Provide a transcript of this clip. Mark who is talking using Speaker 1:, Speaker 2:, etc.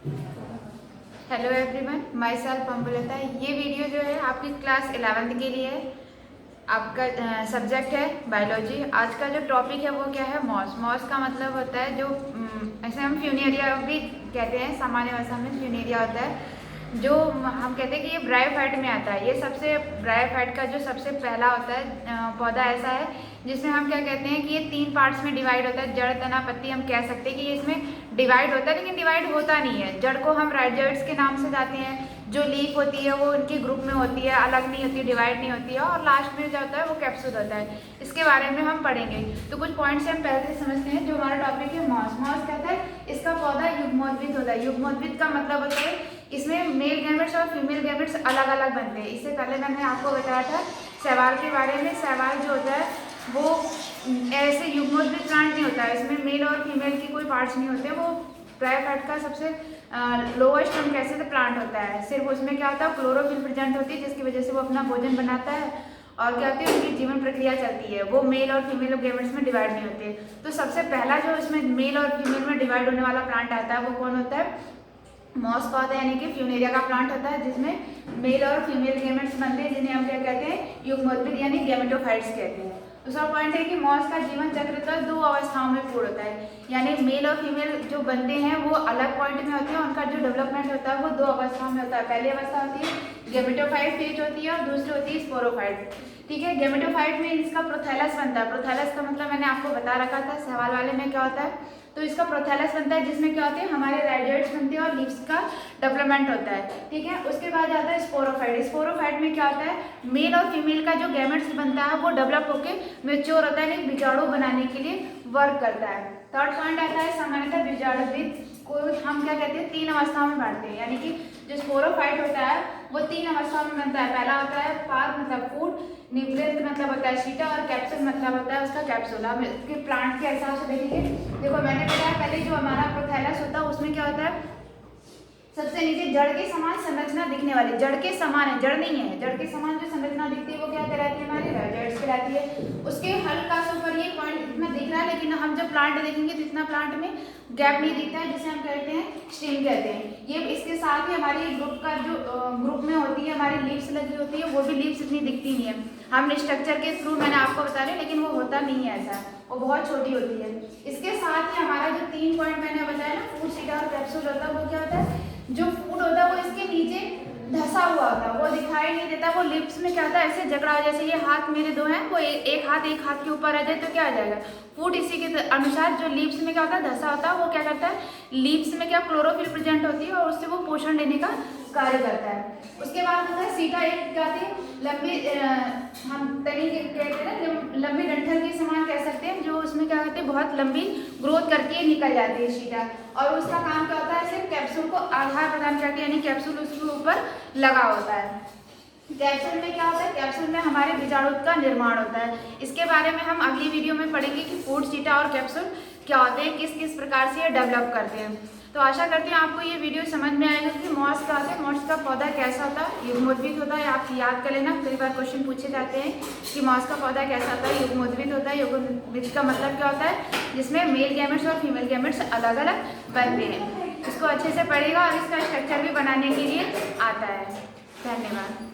Speaker 1: Hello everyone, myself Ambulata. ये video जो है आपकी क्लास 11th के लिए है। आपका सब्जेक्ट है बायोलॉजी। आज का जो टॉपिक है वो क्या है? मॉस। मॉस का मतलब होता है जो ऐसे हम फ्यूनेरिया भी कहते हैं, सामान्य भाषा में फ्यूनेरिया होता है जो हम कहते हैं कि ये ब्रायोफाइट में आता है। ये सबसे ब्रायोफाइट का जो सबसे पहला होता है पौधा ऐसा है जिसमें हम क्या कहते हैं कि ये 3 पार्ट्स में डिवाइड होता है। जड़, तना, पत्ती। हम कह सकते हैं कि ये इसमें डिवाइड होता है, लेकिन डिवाइड होता नहीं है। जड़ को हम राइजोइड्स के नाम से जाते हैं। जो लीफ होती है वो उनके ग्रुप में होती है, अलग नहीं होती, डिवाइड नहीं होती है। और लास्ट में जो होता है वो कैप्सूल होता है। इसके बारे में हम पढ़ेंगे। तो कुछ पॉइंट्स हम पहले से समझते हैं। जो हमारा टॉपिक है मॉस। मॉस कहता है इसका पौधा युग्मोद्भिद होता है। युग्मोद्भिद का मतलब होता है इसमें मेल गैमेट्स और फीमेल गैमेट्स अलग अलग बनते हैं। इससे पहले मैंने आपको बताया था शैवाल के बारे में। शैवाल जो होता है वो ऐसे युग्मोद्भिद प्लांट नहीं होता है, इसमें मेल और फीमेल की कोई पार्ट्स नहीं होते। वो ब्रायोफाइट का सबसे लोएस्ट हम कह सकते प्लांट होता है। सिर्फ उसमें क्या होता है, क्लोरोफिल प्रेजेंट होती है, जिसकी वजह से वो अपना भोजन बनाता है और क्या होती है उनकी जीवन प्रक्रिया चलती है। वो मेल और फीमेल गैमेट्स में डिवाइड नहीं होते। तो सबसे पहला जो इसमें मेल और फीमेल में डिवाइड होने वाला प्लांट आता है वो कौन होता है? मॉस पौधा यानी कि फ्यूनेरिया का प्लांट होता है, जिसमें मेल और फीमेल गैमेट्स बनते हैं, जिन्हें हम क्या कहते हैं? युग्मोद्भिद यानी गैमेटोफाइट्स कहते हैं। दूसरा पॉइंट है कि मॉस का जीवन चक्र तो 2 अवस्थाओं में पूर्ण होता है, यानी मेल और फीमेल जो बनते हैं वो अलग पॉइंट में होते हैं। उनका जो डेवलपमेंट होता है वो 2 अवस्थाओं में होता है। पहली अवस्था होती है गैमेटोफाइट फेज होती है और दूसरी होती है स्पोरोफाइट। ठीक है, गैमेटोफाइट में इसका प्रोथैलस बनता है। प्रोथैलस का मतलब मैंने आपको बता रखा था सवाल वाले में क्या होता है। तो इसका प्रोथैलस बनता है जिसमें क्या होते हैं हमारे राइजोइड्स बनते हैं और लीव्स का डेवलपमेंट होता है। ठीक है, उसके बाद आता है स्पोरोफाइट। स्पोरोफाइट में क्या होता है, मेल और फीमेल का जो गैमेट्स बनता है वो डेवलप होकर मेच्योर होता है, यानी बीजाणु बनाने के लिए वर्क करता है। थर्ड पॉइंट आता है सामान्यतः बीजाणुविद को हम क्या कहते हैं 3 अवस्थाओं में बांटते हैं, यानी कि जो स्पोरोफाइट होता है वो 3 अवस्थाओं में बनता है। पहला होता है पाद मतलब फूड, न्यूक्लियस मतलब होता है शीटा और कैप्सूल मतलब होता है उसका कैप्सूल। हम इसके प्लांट के हिसाब से देखेंगे। देखो मैंने बताया पहले जो हमारा प्रोथैलस होता है उसमें क्या होता है, सबसे नीचे जड़ के समान संरचना दिखने वाली, जड़ के समान है, जड़ नहीं है, जड़ के समान जो संरचना दिखती है वो क्या कहलाती है? हमारी राइजोइड्स कहलाती है। उसके हल्का सा ऊपर ये पॉइंट इतना दिख रहा है, लेकिन हम जब प्लांट देखेंगे तो इतना प्लांट में गैप नहीं दिखता है, जिसे हम कहते हैं स्टेम कहते हैं। ये इसके साथ ही हमारी ग्रुप का जो ग्रुप में होती है हमारी लीव्स लगी होती है, वो भी लीव्स इतनी दिखती नहीं है। हम स्ट्रक्चर के थ्रू मैंने आपको बता रहे, लेकिन वो होता नहीं है ऐसा, वो बहुत छोटी होती है। इसके साथ ही हमारा जो 3 पॉइंट मैंने बताया ना, फूड, शीटा और कैप्सूल होता है, वो क्या होता है? जो फूड होता है वो इसके नीचे धसा हुआ होता है, वो दिखाई नहीं देता। वो लिप्स में क्या होता है ऐसे जकड़ा, जैसे ये हाथ मेरे 2 हैं, वो एक हाथ के ऊपर आ जाए तो क्या आ जाएगा? फूड। इसी के अनुसार जो लिप्स में क्या होता है धसा होता है, वो क्या करता है लिप्स में क्या क्लोरोफिल प्रेजेंट होती है और उससे वो पोषण देने का कार्य करता है। उसके बाद होता है सीटा। एक क्या होती है लंबी, हम तनी कहते हैं ना, लंबी डंठल के समान कह सकते हैं, जो उसमें क्या कहते हैं बहुत लंबी ग्रोथ करके निकल जाती है सीटा। और उसका काम क्या होता है, सिर्फ कैप्सूल को आधार प्रदान करती है, यानी कैप्सूल उसके ऊपर लगा होता है। कैप्सूल में क्या होता है, कैप्सूल में हमारे बीजाणु का निर्माण होता है। इसके बारे में हम अगली वीडियो में पढ़ेंगे कि फूड, शीटा और कैप्सूल क्या होते हैं, किस किस प्रकार से ये डेवलप करते हैं। तो आशा करते हैं आपको ये वीडियो समझ में आएगा कि मॉस क्या होता है, मॉस का पौधा कैसा होता है, युग्मोद्भिद होता है। आप याद कर लेना, कई बार क्वेश्चन पूछे जाते हैं कि मॉस का पौधा कैसा होता है, युग्मोद्भिद होता है। युग्मोद्भिद का मतलब क्या होता है, जिसमें मेल गैमेट्स और फीमेल गैमेट्स अलग अलग बनते हैं। इसको अच्छे से पढ़ेगा और इसका स्ट्रक्चर भी बनाने के लिए आता है। धन्यवाद।